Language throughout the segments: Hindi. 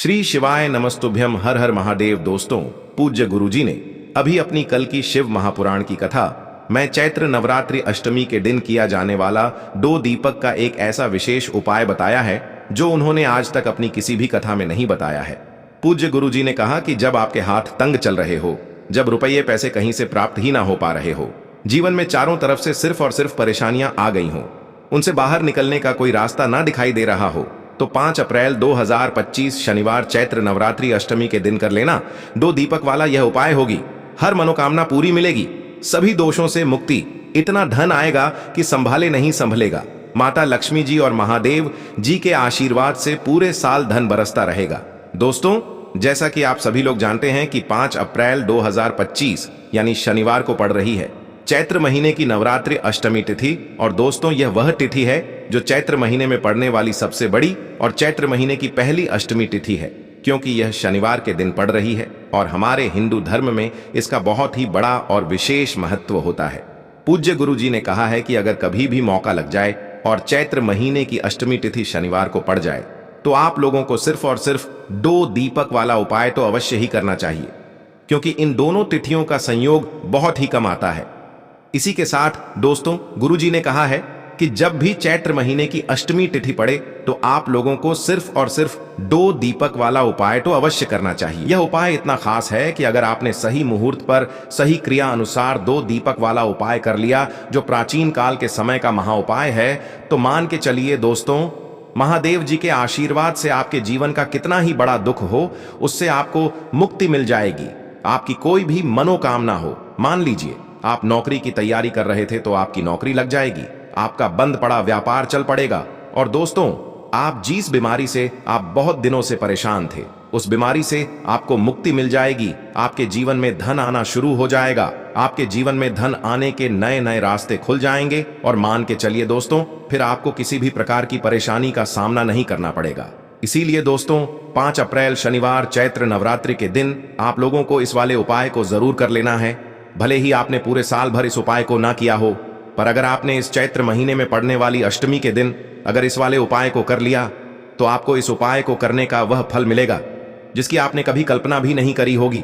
श्री शिवाय नमस्तुभ्यम। हर हर महादेव। दोस्तों, पूज्य गुरुजी ने अभी अपनी कल की शिव महापुराण की कथा मैं चैत्र नवरात्रि अष्टमी के दिन किया जाने वाला 2 दीपक का एक ऐसा विशेष उपाय बताया है जो उन्होंने आज तक अपनी किसी भी कथा में नहीं बताया है। पूज्य गुरुजी ने कहा कि जब आपके हाथ तंग चल रहे हो, जब रुपये पैसे कहीं से प्राप्त ही ना हो पा रहे हो, जीवन में चारों तरफ से सिर्फ और सिर्फ परेशानियां आ गई हो, उनसे बाहर निकलने का कोई रास्ता ना दिखाई दे रहा हो, तो 5 अप्रैल 2025 शनिवार चैत्र नवरात्रि अष्टमी के दिन कर लेना 2 दीपक वाला यह उपाय होगी। हर मनोकामना पूरी मिलेगी, सभी दोषों से मुक्ति, इतना धन आएगा कि संभाले नहीं संभलेगा। माता लक्ष्मी जी और महादेव जी के आशीर्वाद से पूरे साल धन बरसता रहेगा। दोस्तों, जैसा कि आप सभी लोग जानते हैं कि 5 अप्रैल 2025 यानी शनिवार को पड़ रही है चैत्र महीने की नवरात्रि अष्टमी तिथि। और दोस्तों, यह वह तिथि है जो चैत्र महीने में पड़ने वाली सबसे बड़ी और चैत्र महीने की पहली अष्टमी तिथि है, क्योंकि यह शनिवार के दिन पड़ रही है और हमारे हिंदू धर्म में इसका बहुत ही बड़ा और विशेष महत्व होता है। पूज्य गुरु जी ने कहा है कि अगर कभी भी मौका लग जाए और चैत्र महीने की अष्टमी तिथि शनिवार को पड़ जाए तो आप लोगों को सिर्फ और सिर्फ 2 दीपक वाला उपाय तो अवश्य ही करना चाहिए, क्योंकि इन दोनों तिथियों का संयोग बहुत ही कम आता है। इसी के साथ दोस्तों, गुरुजी ने कहा है कि जब भी चैत्र महीने की अष्टमी तिथि पड़े तो आप लोगों को सिर्फ और सिर्फ 2 दीपक वाला उपाय तो अवश्य करना चाहिए। यह उपाय इतना खास है कि अगर आपने सही मुहूर्त पर सही क्रिया अनुसार 2 दीपक वाला उपाय कर लिया, जो प्राचीन काल के समय का महा उपाय है, तो मान के चलिए दोस्तों, महादेव जी के आशीर्वाद से आपके जीवन का कितना ही बड़ा दुख हो, उससे आपको मुक्ति मिल जाएगी। आपकी कोई भी मनोकामना हो, मान लीजिए आप नौकरी की तैयारी कर रहे थे तो आपकी नौकरी लग जाएगी, आपका बंद पड़ा व्यापार चल पड़ेगा, और दोस्तों, आप जिस बीमारी से आप बहुत दिनों से परेशान थे, उस बीमारी से आपको मुक्ति मिल जाएगी। आपके जीवन में धन आना शुरू हो जाएगा, आपके जीवन में धन आने के नए नए रास्ते खुल जाएंगे, और मान के चलिए दोस्तों, फिर आपको किसी भी प्रकार की परेशानी का सामना नहीं करना पड़ेगा। इसीलिए दोस्तों, 5 अप्रैल शनिवार चैत्र नवरात्रि के दिन आप लोगों को इस वाले उपाय को जरूर कर लेना है। भले ही आपने पूरे साल भर इस उपाय को ना किया हो, पर अगर आपने इस चैत्र महीने में पड़ने वाली अष्टमी के दिन अगर इस वाले उपाय को कर लिया तो आपको इस उपाय को करने का वह फल मिलेगा जिसकी आपने कभी कल्पना भी नहीं करी होगी।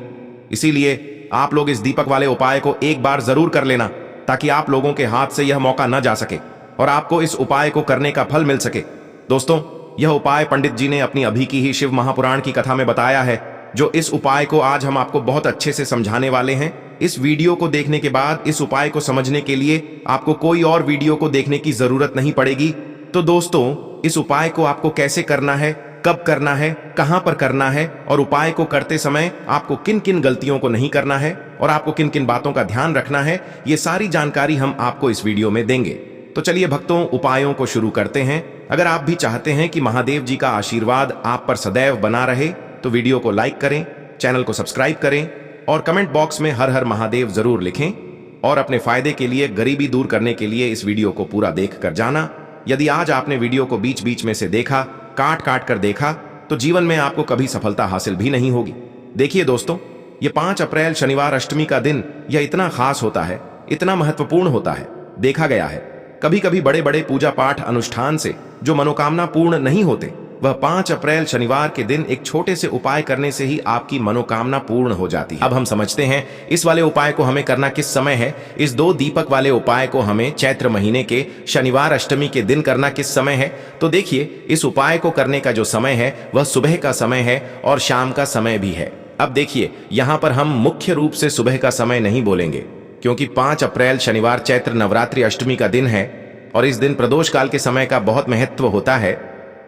इसीलिए आप लोग इस दीपक वाले उपाय को एक बार जरूर कर लेना, ताकि आप लोगों के हाथ से यह मौका न जा सके और आपको इस उपाय को करने का फल मिल सके। दोस्तों, यह उपाय पंडित जी ने अपनी अभी की ही शिव महापुराण की कथा में बताया है, जो इस उपाय को आज हम आपको बहुत अच्छे से समझाने वाले हैं। इस वीडियो को देखने के बाद इस उपाय को समझने के लिए आपको कोई और वीडियो को देखने की जरूरत नहीं पड़ेगी। तो दोस्तों, इस उपाय को आपको कैसे करना है, कब करना है, कहां पर करना है, और उपाय को करते समय आपको किन किन गलतियों को नहीं करना है और आपको किन किन बातों का ध्यान रखना है, ये सारी जानकारी हम आपको इस वीडियो में देंगे। तो चलिए भक्तों, उपायों को शुरू करते हैं। अगर आप भी चाहते हैं कि महादेव जी का आशीर्वाद आप पर सदैव बना रहे तो वीडियो को लाइक करें, चैनल को सब्सक्राइब करें और कमेंट बॉक्स में हर हर महादेव जरूर लिखें। और अपने फायदे के लिए, गरीबी दूर करने के लिए इस वीडियो को पूरा देख कर जाना। यदि आज आपने वीडियो को बीच बीच में से देखा, काट काट कर देखा, तो जीवन में आपको कभी सफलता हासिल भी नहीं होगी। देखिए दोस्तों, ये 5 अप्रैल शनिवार अष्टमी का दिन यह इतना खास होता है, इतना महत्वपूर्ण होता है। देखा गया है कभी कभी बड़े बड़े पूजा पाठ अनुष्ठान से जो मनोकामना पूर्ण नहीं होते, वह 5 अप्रैल शनिवार के दिन एक छोटे से उपाय करने से ही आपकी मनोकामना पूर्ण हो जाती है। अब हम समझते हैं इस वाले उपाय को हमें करना किस समय है। इस 2 दीपक वाले उपाय को हमें चैत्र महीने के शनिवार अष्टमी के दिन करना किस समय है। तो देखिए, इस उपाय को करने का जो समय है वह सुबह का समय है और शाम का समय भी है। अब देखिए, यहाँ पर हम मुख्य रूप से सुबह का समय नहीं बोलेंगे, क्योंकि 5 अप्रैल शनिवार चैत्र नवरात्रि अष्टमी का दिन है और इस दिन प्रदोष काल के समय का बहुत महत्व होता है।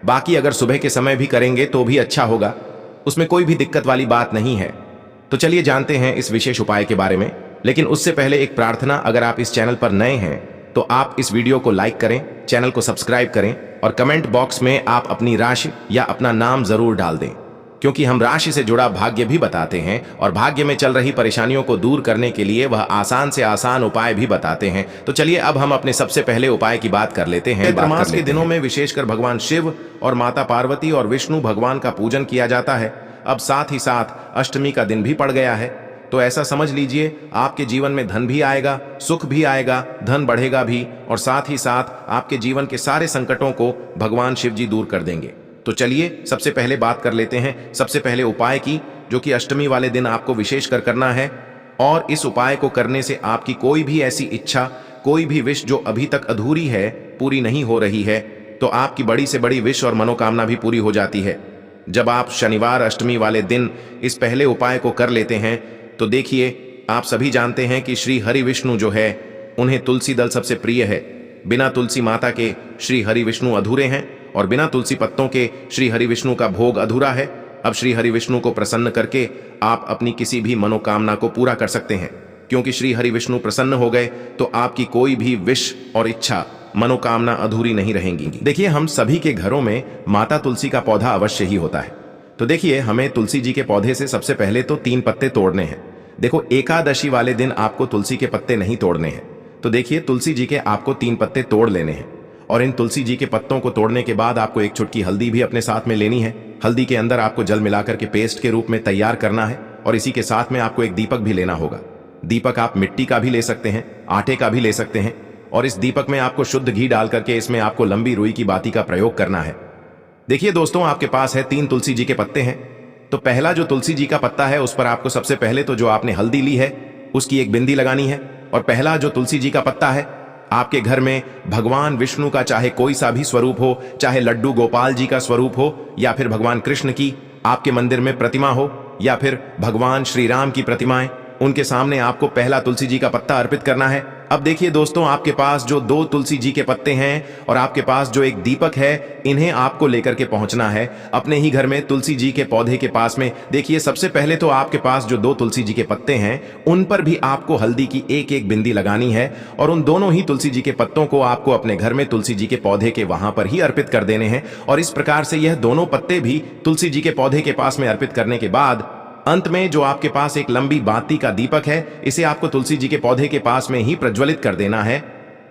बाकी अगर सुबह के समय भी करेंगे तो भी अच्छा होगा, उसमें कोई भी दिक्कत वाली बात नहीं है। तो चलिए जानते हैं इस विशेष उपाय के बारे में। लेकिन उससे पहले एक प्रार्थना, अगर आप इस चैनल पर नए हैं तो आप इस वीडियो को लाइक करें, चैनल को सब्सक्राइब करें और कमेंट बॉक्स में आप अपनी राशि या अपना नाम जरूर डाल दें, क्योंकि हम राशि से जुड़ा भाग्य भी बताते हैं और भाग्य में चल रही परेशानियों को दूर करने के लिए वह आसान से आसान उपाय भी बताते हैं। तो चलिए अब हम अपने सबसे पहले उपाय की बात कर लेते हैं। चैत्र मास के दिनों में विशेषकर भगवान शिव और माता पार्वती और विष्णु भगवान का पूजन किया जाता है। अब साथ ही साथ अष्टमी का दिन भी पड़ गया है, तो ऐसा समझ लीजिए आपके जीवन में धन भी आएगा, सुख भी आएगा, धन बढ़ेगा भी, और साथ ही साथ आपके जीवन के सारे संकटों को भगवान शिव जी दूर कर देंगे। तो चलिए सबसे पहले बात कर लेते हैं सबसे पहले उपाय की, जो कि अष्टमी वाले दिन आपको विशेषकर करना है। और इस उपाय को करने से आपकी कोई भी ऐसी इच्छा, कोई भी विश जो अभी तक अधूरी है, पूरी नहीं हो रही है, तो आपकी बड़ी से बड़ी विश और मनोकामना भी पूरी हो जाती है। जब आप शनिवार अष्टमी वाले दिन इस पहले उपाय को कर लेते हैं तो देखिए, आप सभी जानते हैं कि श्री हरि विष्णु जो है, उन्हें तुलसी दल सबसे प्रिय है। बिना तुलसी माता के श्री हरि विष्णु अधूरे हैं और बिना तुलसी पत्तों के श्री हरि विष्णु का भोग अधूरा है। अब श्री हरि विष्णु को प्रसन्न करके आप अपनी किसी भी मनोकामना को पूरा कर सकते हैं, क्योंकि श्री हरि विष्णु प्रसन्न हो गए तो आपकी कोई भी विश और इच्छा, मनोकामना अधूरी नहीं रहेंगी। देखिए, हम सभी के घरों में माता तुलसी का पौधा अवश्य ही होता है। तो देखिए, हमें तुलसी जी के पौधे से सबसे पहले तो 3 पत्ते तोड़ने हैं। देखो, एकादशी वाले दिन आपको तुलसी के पत्ते नहीं तोड़ने हैं। तो देखिए, तुलसी जी के आपको 3 पत्ते तोड़ लेने हैं और इन तुलसी जी के पत्तों को तोड़ने के बाद आपको एक चुटकी हल्दी भी अपने साथ में लेनी है। हल्दी के अंदर आपको जल मिलाकर के पेस्ट के रूप में तैयार करना है और इसी के साथ में आपको एक दीपक भी लेना होगा। दीपक आप मिट्टी का भी ले सकते हैं, आटे का भी ले सकते हैं और इस दीपक में आपको शुद्ध घी डाल करके इसमें आपको लंबी रुई की बाती का प्रयोग करना है। देखिए दोस्तों, आपके पास है 3 तुलसी जी के पत्ते हैं। तो पहला जो तुलसी जी का पत्ता है, उस पर आपको सबसे पहले तो जो आपने हल्दी ली है उसकी एक बिंदी लगानी है। और पहला जो तुलसी जी का पत्ता है, आपके घर में भगवान विष्णु का चाहे कोई सा भी स्वरूप हो, चाहे लड्डू गोपाल जी का स्वरूप हो, या फिर भगवान कृष्ण की आपके मंदिर में प्रतिमा हो, या फिर भगवान श्री राम की प्रतिमाएं, उनके सामने आपको पहला तुलसी जी का पत्ता अर्पित करना है। अब देखिए दोस्तों, आपके पास जो 2 तुलसी जी के पत्ते हैं और आपके पास जो एक दीपक है, इन्हें आपको लेकर के पहुंचना है अपने ही घर में तुलसी जी के पौधे के पास में। देखिए, सबसे पहले तो आपके पास जो 2 तुलसी जी के पत्ते हैं, उन पर भी आपको हल्दी की एक एक बिंदी लगानी है और उन दोनों ही तुलसी जी के पत्तों को आपको अपने घर में तुलसी जी के पौधे के वहां पर ही अर्पित कर देने हैं। और इस प्रकार से यह दोनों पत्ते भी तुलसी जी के पौधे के पास में अर्पित करने के बाद अंत में जो आपके पास एक लंबी बाती का दीपक है, इसे आपको तुलसी जी के पौधे के पास में ही प्रज्वलित कर देना है।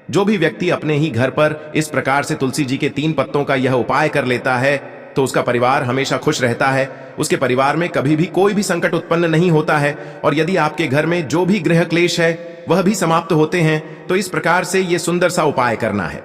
जो भी व्यक्ति अपने ही घर पर इस प्रकार से तुलसी जी के 3 पत्तों का यह उपाय कर लेता है, तो उसका परिवार हमेशा खुश रहता है। उसके परिवार में कभी भी कोई भी संकट उत्पन्न नहीं होता है और यदि आपके घर में जो भी गृह क्लेश है वह भी समाप्त होते हैं। तो इस प्रकार से यह सुंदर सा उपाय करना है।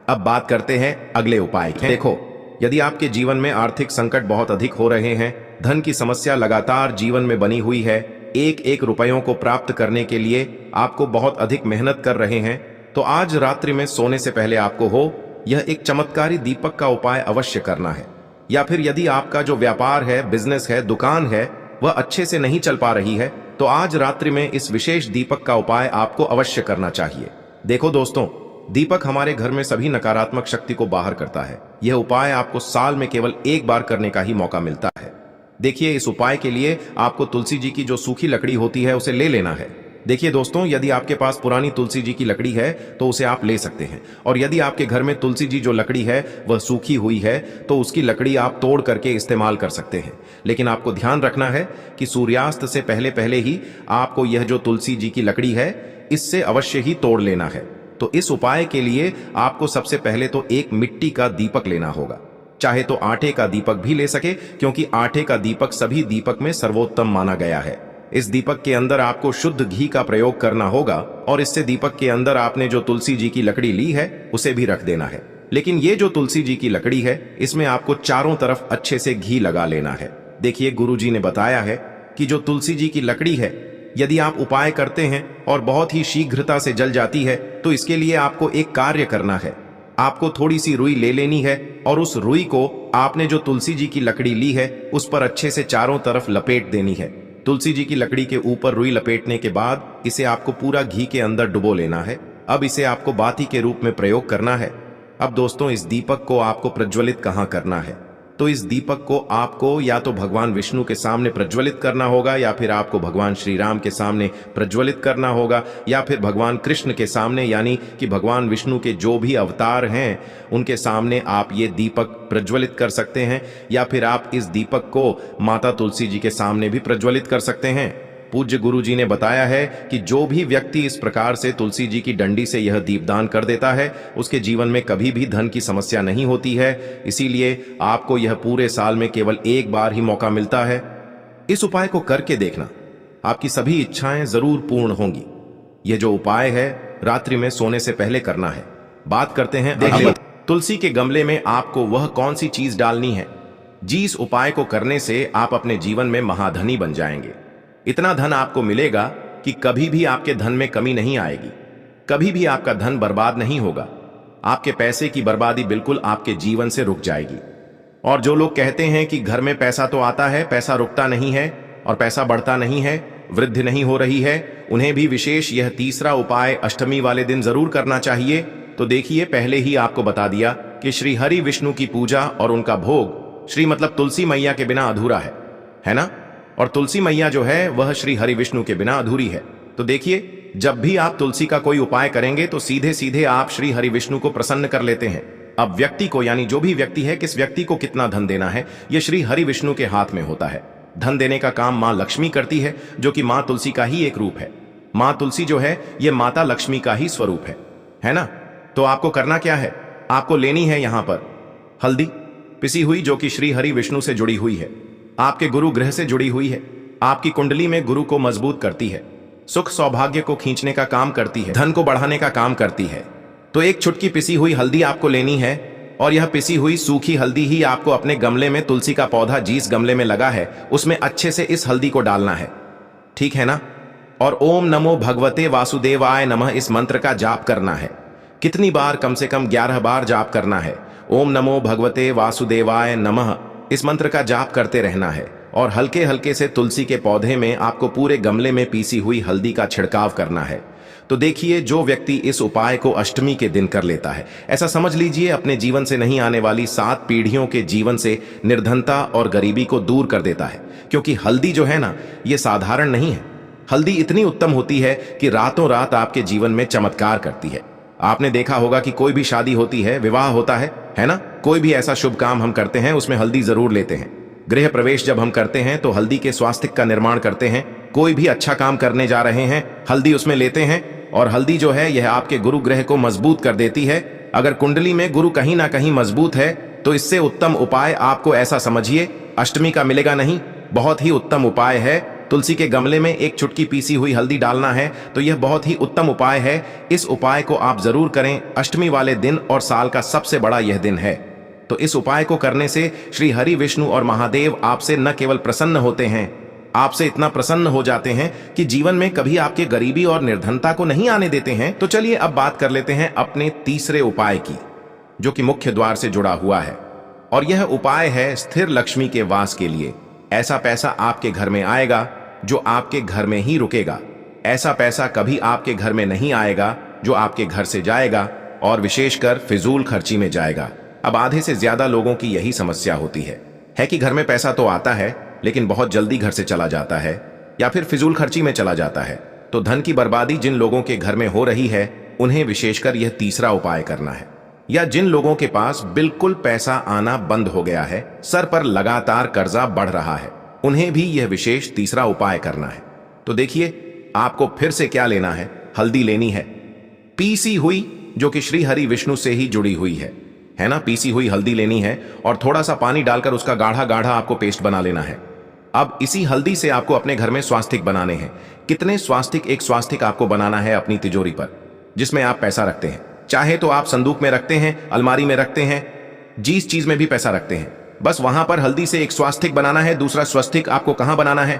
अब बात करते हैं अगले उपाय की। देखो, यदि आपके जीवन में आर्थिक संकट बहुत अधिक हो रहे हैं, धन की समस्या लगातार जीवन में बनी हुई है, एक एक रुपयों को प्राप्त करने के लिए आपको बहुत अधिक मेहनत कर रहे हैं, तो आज रात्रि में सोने से पहले आपको यह एक चमत्कारी दीपक का उपाय अवश्य करना है। या फिर यदि आपका जो व्यापार है, बिजनेस है, दुकान है, वह अच्छे से नहीं चल पा रही है, तो आज रात्रि में इस विशेष दीपक का उपाय आपको अवश्य करना चाहिए। देखो दोस्तों, दीपक हमारे घर में सभी नकारात्मक शक्ति को बाहर करता है। यह उपाय आपको साल में केवल एक बार करने का ही मौका मिलता है। देखिए, इस उपाय के लिए आपको तुलसी जी की जो सूखी लकड़ी होती है उसे ले लेना है। देखिए दोस्तों, यदि आपके पास पुरानी तुलसी जी की लकड़ी है तो उसे आप ले सकते हैं, और यदि आपके घर में तुलसी जी जो लकड़ी है वह सूखी हुई है तो उसकी लकड़ी आप तोड़ करके इस्तेमाल कर सकते हैं। लेकिन आपको ध्यान रखना है कि सूर्यास्त से पहले पहले ही आपको यह जो तुलसी जी की लकड़ी है, इससे अवश्य ही तोड़ लेना है। तो इस उपाय के लिए आपको सबसे पहले तो एक मिट्टी का दीपक लेना होगा। चाहे तो आटे का दीपक भी ले सके, क्योंकि आटे का दीपक सभी दीपक में सर्वोत्तम माना गया है। इस दीपक के अंदर आपको शुद्ध घी का प्रयोग करना होगा और इससे दीपक के अंदर आपने जो तुलसी जी की लकड़ी ली है उसे भी रख देना है। लेकिन ये जो तुलसी जी की लकड़ी है, इसमें आपको चारों तरफ अच्छे से घी लगा लेना है। देखिए, गुरुजी ने बताया है कि जो तुलसी जी की लकड़ी है, यदि आप उपाय करते हैं और बहुत ही शीघ्रता से जल जाती है, तो इसके लिए आपको एक कार्य करना है। आपको थोड़ी सी रुई ले लेनी है और उस रुई को आपने जो तुलसी जी की लकड़ी ली है उस पर अच्छे से चारों तरफ लपेट देनी है। तुलसी जी की लकड़ी के ऊपर रुई लपेटने के बाद इसे आपको पूरा घी के अंदर डुबो लेना है। अब इसे आपको बाती के रूप में प्रयोग करना है। अब दोस्तों, इस दीपक को आपको प्रज्वलित कहाँ करना है? तो इस दीपक को आपको या तो भगवान विष्णु के सामने प्रज्वलित करना होगा, या फिर आपको भगवान श्री राम के सामने प्रज्वलित करना होगा, या फिर भगवान कृष्ण के सामने, यानी कि भगवान विष्णु के जो भी अवतार हैं उनके सामने आप ये दीपक प्रज्वलित कर सकते हैं। या फिर आप इस दीपक को माता तुलसी जी के सामने भी प्रज्वलित कर सकते हैं। पूज्य गुरु जी ने बताया है कि जो भी व्यक्ति इस प्रकार से तुलसी जी की डंडी से यह दीपदान कर देता है, उसके जीवन में कभी भी धन की समस्या नहीं होती है। इसीलिए आपको यह पूरे साल में केवल एक बार ही मौका मिलता है। इस उपाय को करके देखना, आपकी सभी इच्छाएं जरूर पूर्ण होंगी। यह जो उपाय है रात्रि में सोने से पहले करना है। बात करते हैं तुलसी के गमले में आपको वह कौन सी चीज डालनी है। जिस उपाय को करने से आप अपने जीवन में महाधनी बन जाएंगे। इतना धन आपको मिलेगा कि कभी भी आपके धन में कमी नहीं आएगी, कभी भी आपका धन बर्बाद नहीं होगा। आपके पैसे की बर्बादी बिल्कुल आपके जीवन से रुक जाएगी। और जो लोग कहते हैं कि घर में पैसा तो आता है, पैसा रुकता नहीं है और पैसा बढ़ता नहीं है, वृद्धि नहीं हो रही है, उन्हें भी विशेष यह तीसरा उपाय अष्टमी वाले दिन जरूर करना चाहिए। तो देखिए, पहले ही आपको बता दिया कि श्री हरि विष्णु की पूजा और उनका भोग श्री मतलब तुलसी मैया के बिना अधूरा है ना। और तुलसी मैया जो है वह श्री हरि विष्णु के बिना अधूरी है। तो देखिए, जब भी आप तुलसी का कोई उपाय करेंगे तो सीधे सीधे आप श्री हरि विष्णु को प्रसन्न कर लेते हैं। अब व्यक्ति को, यानी जो भी व्यक्ति है, किस व्यक्ति को कितना धन देना है, यह श्री हरि विष्णु के हाथ में होता है। धन देने का काम मां लक्ष्मी करती है, जो कि मां तुलसी का ही एक रूप है। मां तुलसी जो है यह माता लक्ष्मी का ही स्वरूप है ना। तो आपको करना क्या है, आपको लेनी है यहां पर हल्दी पिसी हुई, जो कि श्री हरि विष्णु से जुड़ी हुई है, आपके गुरु ग्रह से जुड़ी हुई है, आपकी कुंडली में गुरु को मजबूत करती है, सुख सौभाग्य को खींचने का काम करती है, धन को बढ़ाने का काम करती है। तो एक चुटकी पिसी हुई हल्दी आपको लेनी है और यह पिसी हुई सूखी हल्दी ही आपको अपने गमले में, तुलसी का पौधा जिस गमले में लगा है उसमें अच्छे से इस हल्दी को डालना है, ठीक है ना। और ओम नमो भगवते वासुदेवाय नमः इस मंत्र का जाप करना है। कितनी बार, कम से कम 11 बार जाप करना है। ओम नमो भगवते वासुदेवाय नमः इस मंत्र का जाप करते रहना है और हल्के हल्के से तुलसी के पौधे में आपको पूरे गमले में पीसी हुई हल्दी का छिड़काव करना है। तो देखिए, जो व्यक्ति इस उपाय को अष्टमी के दिन कर लेता है, ऐसा समझ लीजिए अपने जीवन से नहीं आने वाली 7 पीढ़ियों के जीवन से निर्धनता और गरीबी को दूर कर देता है। क्योंकि हल्दी जो है ना, ये साधारण नहीं है। हल्दी इतनी उत्तम होती है कि रातों रात आपके जीवन में चमत्कार करती है। आपने देखा होगा कि कोई भी शादी होती है, विवाह होता है ना, कोई भी ऐसा शुभ काम हम करते हैं उसमें हल्दी जरूर लेते हैं। गृह प्रवेश जब हम करते हैं तो हल्दी के स्वास्तिक का निर्माण करते हैं। कोई भी अच्छा काम करने जा रहे हैं, हल्दी उसमें लेते हैं। और हल्दी जो है यह आपके गुरु ग्रह को मजबूत कर देती है। अगर कुंडली में गुरु कहीं ना कहीं मजबूत है तो इससे उत्तम उपाय आपको, ऐसा समझिए, अष्टमी का मिलेगा नहीं। बहुत ही उत्तम उपाय है। तुलसी के गमले में एक चुटकी पीसी हुई हल्दी डालना है, तो यह बहुत ही उत्तम उपाय है। इस उपाय को आप जरूर करें अष्टमी वाले दिन, और साल का सबसे बड़ा यह दिन है। तो इस उपाय को करने से श्री हरि विष्णु और महादेव आपसे न केवल प्रसन्न होते हैं, आपसे इतना प्रसन्न हो जाते हैं कि जीवन में कभी आपके गरीबी और निर्धनता को नहीं आने देते हैं। तो चलिए अब बात कर लेते हैं अपने तीसरे उपाय की, जो कि मुख्य द्वार से जुड़ा हुआ है। और यह उपाय है स्थिर लक्ष्मी के वास के लिए। ऐसा पैसा आपके घर में आएगा जो आपके घर में ही रुकेगा। ऐसा पैसा कभी आपके घर में नहीं आएगा जो आपके घर से जाएगा, और विशेषकर फिजूल खर्ची में जाएगा। अब आधे से ज्यादा लोगों की यही समस्या होती है कि घर में पैसा तो आता है लेकिन बहुत जल्दी घर से चला जाता है या फिर फिजूल खर्ची में चला जाता है। तो धन की बर्बादी जिन लोगों के घर में हो रही है उन्हें विशेषकर यह तीसरा उपाय करना है। या जिन लोगों के पास बिल्कुल पैसा आना बंद हो गया है, सर पर लगातार कर्जा बढ़ रहा है, उन्हें भी यह विशेष तीसरा उपाय करना है। तो देखिए, आपको फिर से क्या लेना है, हल्दी लेनी है पीसी हुई, जो कि श्री हरि विष्णु से ही जुड़ी हुई है ना। पीसी हुई हल्दी लेनी है और थोड़ा सा पानी डालकर उसका गाढ़ा गाढ़ा आपको पेस्ट बना लेना है। अब इसी हल्दी से आपको अपने घर में स्वास्तिक बनाने हैं। कितने स्वास्तिक? एक स्वास्तिक आपको बनाना है अपनी तिजोरी पर, जिसमें आप पैसा रखते हैं। चाहे तो आप संदूक में रखते हैं, अलमारी में रखते हैं, जिस चीज में भी पैसा रखते हैं, बस वहां पर हल्दी से एक स्वास्तिक बनाना है। दूसरा स्वास्तिक आपको कहां बनाना है?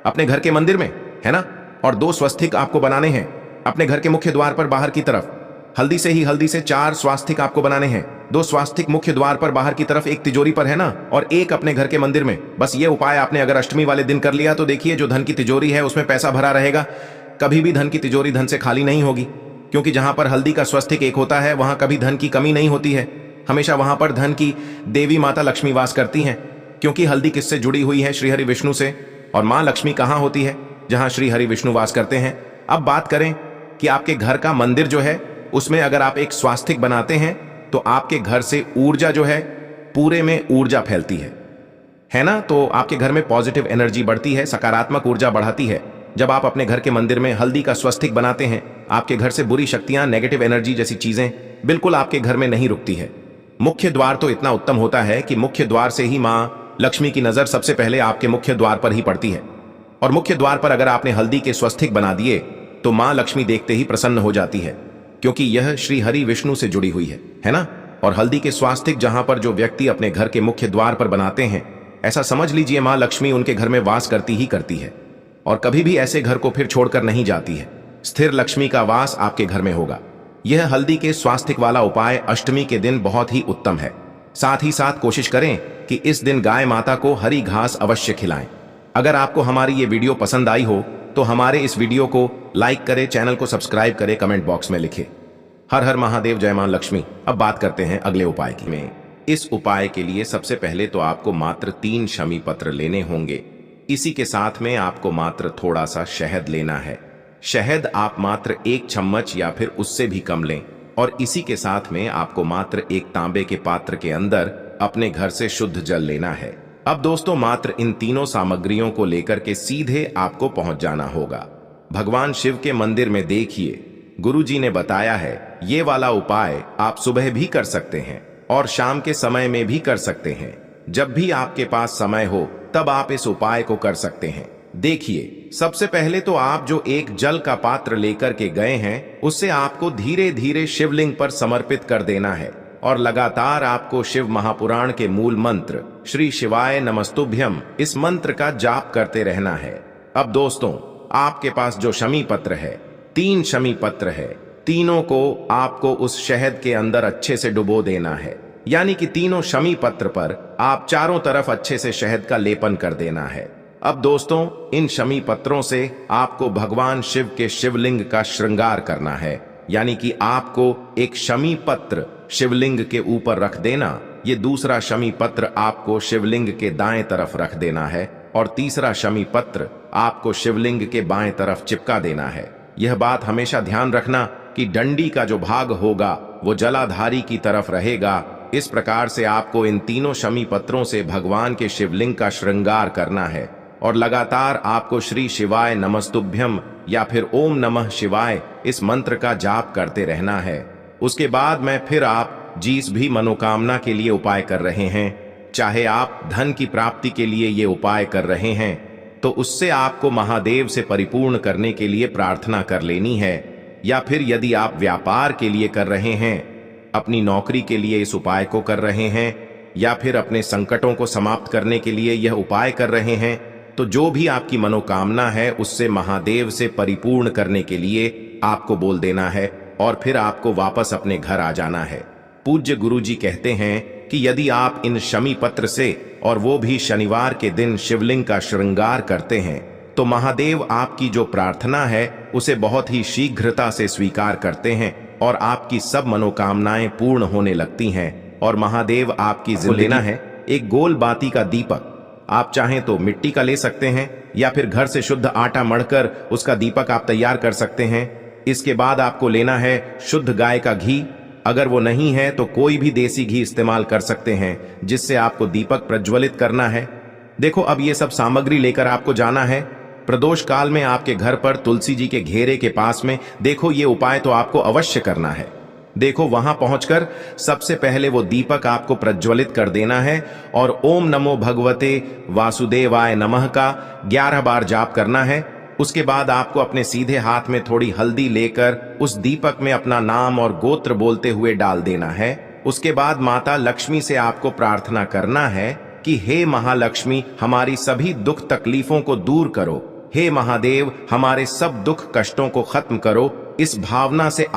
अपने घर के मंदिर में, है ना। और 2 स्वास्तिक आपको बनाने हैं अपने घर के मुख्य द्वार पर बाहर की तरफ। हल्दी से 4 स्वास्तिक आपको बनाने हैं। 2 स्वास्तिक मुख्य द्वार पर बाहर की तरफ, एक तिजोरी पर, है ना, और एक अपने घर के मंदिर में। बस ये उपाय आपने अगर अष्टमी वाले दिन कर लिया तो देखिए, जो धन की तिजोरी है उसमें पैसा भरा रहेगा। कभी भी धन की तिजोरी धन से खाली नहीं होगी, क्योंकि जहां पर हल्दी का स्वास्तिक एक होता है वहां कभी धन की कमी नहीं होती है। हमेशा वहां पर धन की देवी माता लक्ष्मी वास करती हैं, क्योंकि हल्दी किससे जुड़ी हुई है? श्री हरि विष्णु से। और मां लक्ष्मी कहां होती है? जहां श्री हरि विष्णु वास करते हैं। अब बात करें कि आपके घर का मंदिर जो है उसमें अगर आप एक स्वास्तिक बनाते हैं तो आपके घर से ऊर्जा जो है, पूरे में ऊर्जा फैलती है ना। तो आपके घर में पॉजिटिव एनर्जी बढ़ती है, सकारात्मक ऊर्जा बढ़ाती है। जब आप अपने घर के मंदिर में हल्दी का स्वास्तिक बनाते हैं, आपके घर से बुरी शक्तियां, नेगेटिव एनर्जी जैसी चीजें बिल्कुल आपके घर में नहीं रुकती है। मुख्य द्वार तो इतना उत्तम होता है कि मुख्य द्वार से ही मां लक्ष्मी की नजर सबसे पहले आपके मुख्य द्वार पर ही पड़ती है। और मुख्य द्वार पर अगर आपने हल्दी के स्वास्तिक बना दिए तो मां लक्ष्मी देखते ही प्रसन्न हो जाती है, क्योंकि यह श्री हरि विष्णु से जुड़ी हुई है ना। और हल्दी के स्वास्तिक जहां पर जो व्यक्ति अपने घर के मुख्य द्वार पर बनाते हैं, ऐसा समझ लीजिए मां लक्ष्मी उनके घर में वास करती ही करती है और कभी भी ऐसे घर को फिर छोड़कर नहीं जाती है। स्थिर लक्ष्मी का वास आपके घर में होगा। यह हल्दी के स्वास्तिक वाला उपाय अष्टमी के दिन बहुत ही उत्तम है। साथ ही साथ कोशिश करें कि इस दिन गाय माता को हरी घास अवश्य खिलाएं। अगर आपको हमारी ये वीडियो पसंद आई हो तो हमारे इस वीडियो को लाइक करें, चैनल को सब्सक्राइब करें, कमेंट बॉक्स में लिखें हर हर महादेव, जय मां लक्ष्मी। अब बात करते हैं अगले उपाय की। में इस उपाय के लिए सबसे पहले तो आपको मात्र 3 शमी पत्र लेने होंगे। इसी के साथ में आपको मात्र थोड़ा सा शहद लेना है। शहद आप मात्र 1 चम्मच या फिर उससे भी कम लें और इसी के साथ में आपको मात्र एक तांबे के पात्र के अंदर अपने घर से शुद्ध जल लेना है। अब दोस्तों मात्र इन तीनों सामग्रियों को लेकर के सीधे आपको पहुंच जाना होगा भगवान शिव के मंदिर में। देखिए गुरुजी ने बताया है ये वाला उपाय आप सुबह भी कर सकते हैं और शाम के समय में भी कर सकते हैं। जब भी आपके पास समय हो तब आप इस उपाय को कर सकते हैं। देखिए सबसे पहले तो आप जो एक जल का पात्र लेकर के गए हैं उससे आपको धीरे धीरे शिवलिंग पर समर्पित कर देना है और लगातार आपको शिव महापुराण के मूल मंत्र श्री शिवाय नमस्तुभ्यम इस मंत्र का जाप करते रहना है। अब दोस्तों आपके पास जो शमी पत्र है, 3 शमी पत्र है, तीनों को आपको उस शहद के अंदर अच्छे से डुबो देना है। यानी कि तीनों शमी पत्र पर आप चारों तरफ अच्छे से शहद का लेपन कर देना है। अब दोस्तों इन शमी पत्रों से आपको भगवान शिव के शिवलिंग का श्रृंगार करना है। यानी कि आपको एक शमी पत्र शिवलिंग के ऊपर रख देना, ये दूसरा शमी पत्र आपको शिवलिंग के दाएं तरफ रख देना है और तीसरा शमी पत्र आपको शिवलिंग के बाएं तरफ चिपका देना है। यह बात हमेशा ध्यान रखना कि डंडी का जो भाग होगा वो जलाधारी की तरफ रहेगा। इस प्रकार से आपको इन तीनों शमी पत्रों से भगवान के शिवलिंग का श्रृंगार करना है और लगातार आपको श्री शिवाय नमस्तुभ्यम या फिर ओम नमः शिवाय इस मंत्र का जाप करते रहना है। उसके बाद में फिर आप जिस भी मनोकामना के लिए उपाय कर रहे हैं, चाहे आप धन की प्राप्ति के लिए ये उपाय कर रहे हैं तो उससे आपको महादेव से परिपूर्ण करने के लिए प्रार्थना कर लेनी है। या फिर यदि आप व्यापार के लिए कर रहे हैं, अपनी नौकरी के लिए इस उपाय को कर रहे हैं या फिर अपने संकटों को समाप्त करने के लिए यह उपाय कर रहे हैं, तो जो भी आपकी मनोकामना है उससे महादेव से परिपूर्ण करने के लिए आपको बोल देना है और फिर आपको वापस अपने घर आ जाना है। पूज्य गुरुजी कहते हैं कि यदि आप इन शमी पत्र से और वो भी शनिवार के दिन शिवलिंग का श्रृंगार करते हैं तो महादेव आपकी जो प्रार्थना है उसे बहुत ही शीघ्रता से स्वीकार करते हैं और आपकी सब मनोकामनाएं पूर्ण होने लगती हैं और महादेव आपकी जिंदगी लेना है एक गोल बाती का दीपक। आप चाहें तो मिट्टी का ले सकते हैं या फिर घर से शुद्ध आटा मढ़कर उसका दीपक आप तैयार कर सकते हैं। इसके बाद आपको लेना है शुद्ध गाय का घी। अगर वो नहीं है तो कोई भी देसी घी इस्तेमाल कर सकते हैं जिससे आपको दीपक प्रज्वलित करना है। देखो अब ये सब सामग्री लेकर आपको जाना है प्रदोष काल में आपके घर पर तुलसी जी के घेरे के पास में। देखो ये उपाय तो आपको अवश्य करना है। देखो वहां पहुंचकर सबसे पहले वो दीपक आपको प्रज्वलित कर देना है और ओम नमो भगवते वासुदेवाय नमः का 11 बार जाप करना है। उसके बाद आपको अपने सीधे हाथ में थोड़ी हल्दी लेकर उस दीपक में अपना नाम और गोत्र बोलते हुए डाल देना है। उसके बाद माता लक्ष्मी से आपको प्रार्थना करना है कि हे महालक्ष्मी हमारी सभी दुख तकलीफों को दूर करो, हे महादेव हमारे सब दुख कष्टों को खत्म करो। इस भावना से